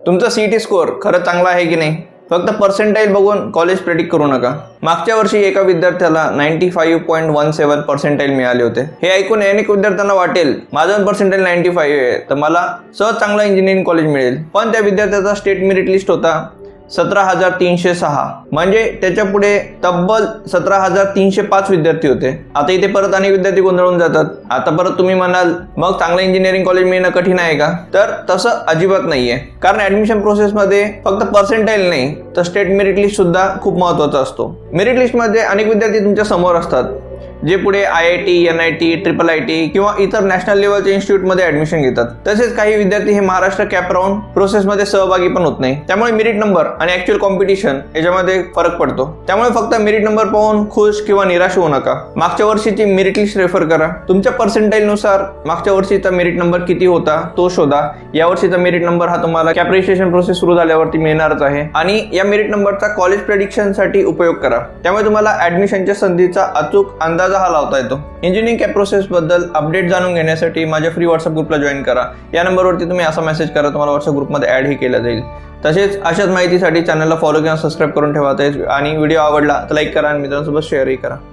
तुमचा CET score खरंच चांगला आहे की नाही, फक्त पर्सेंटाईल बघून कॉलेज प्रेडिक्ट करू नका। मागच्या वर्षी एका विद्यार्थ्याला 95.17 पर्सेंटाईल मिळाले होते। हे ऐकून अनेक विद्यार्थ्यांना वाटेल माझं पर्सेंटाईल 95 आहे तर मला सहज चांगला इंजिनिअरिंग कॉलेज मिळेल, पण त्या विद्यार्थ्याचा स्टेट मेरिट लिस्ट होता 17,306, म्हणजे त्याच्या पुढे तब्बल 17,305 विद्यार्थी होते। आता इथे परत अनेक विद्यार्थी गोंधळून जातात। आता परत तुम्ही म्हणाल मग चांगलं इंजिनिअरिंग कॉलेज मिळणं कठीण आहे का? तर तसं अजिबात नाहीये, कारण ऍडमिशन प्रोसेसमध्ये फक्त पर्सेंटाईल नाही तर स्टेट मेरिट लिस्ट सुद्धा खूप महत्त्वाचा असतो। मेरिट लिस्टमध्ये अनेक विद्यार्थी तुमच्या समोर असतात जे पुढे IIT, NIT, IIIT किंवा इतर नॅशनल लेवलच्या इन्स्टिट्यूटमध्ये ऍडमिशन घेतात। तसेच काही विद्यार्थी हे महाराष्ट्र कॅप राऊंड प्रोसेसमध्ये सहभागी पण होत नाही, त्यामुळे मेरिट नंबर आणि ऍक्च्युअल कॉम्पिटिशन याच्यामध्ये फरक पडतो। त्यामुळे फक्त मेरिट नंबर पाहून खुश किंवा निराश होऊ नका। मागच्या वर्षीची मेरिट लिस्ट रेफर करा, तुमच्या पर्सेंटाईल नुसार मागच्या वर्षीचा मेरिट नंबर किती होता तो शोधा। या वर्षीचा मेरिट नंबर हा तुम्हाला कॅप रजिस्ट्रेशन प्रोसेस सुरू झाल्यावरती मिळणारच आहे आणि या मेरिट नंबरचा कॉलेज प्रेडिक्शन साठी उपयोग करा। त्यामुळे तुम्हाला ऍडमिशनच्या संधीचा अचूक अंदाज हा लावता येतो। इंजिनिअरिंग कॅप प्रोसेस बद्दल अपडेट जाणून घेण्यासाठी माझ्या फ्री व्हॉट्सअप ग्रुपला जॉईन करा। या नंबरवरती तुम्ही असा मेसेज करा, तुम्हाला व्हॉट्सअप ग्रुपमध्ये ऍड ही केला जाईल। तसेच अशाच माहितीसाठी चॅनलला फॉलो किंवा सबस्क्राईब करून ठेवा आणि व्हिडिओ आवडला तर लाईक करा आणि मित्रांसोबत शेअरही करा।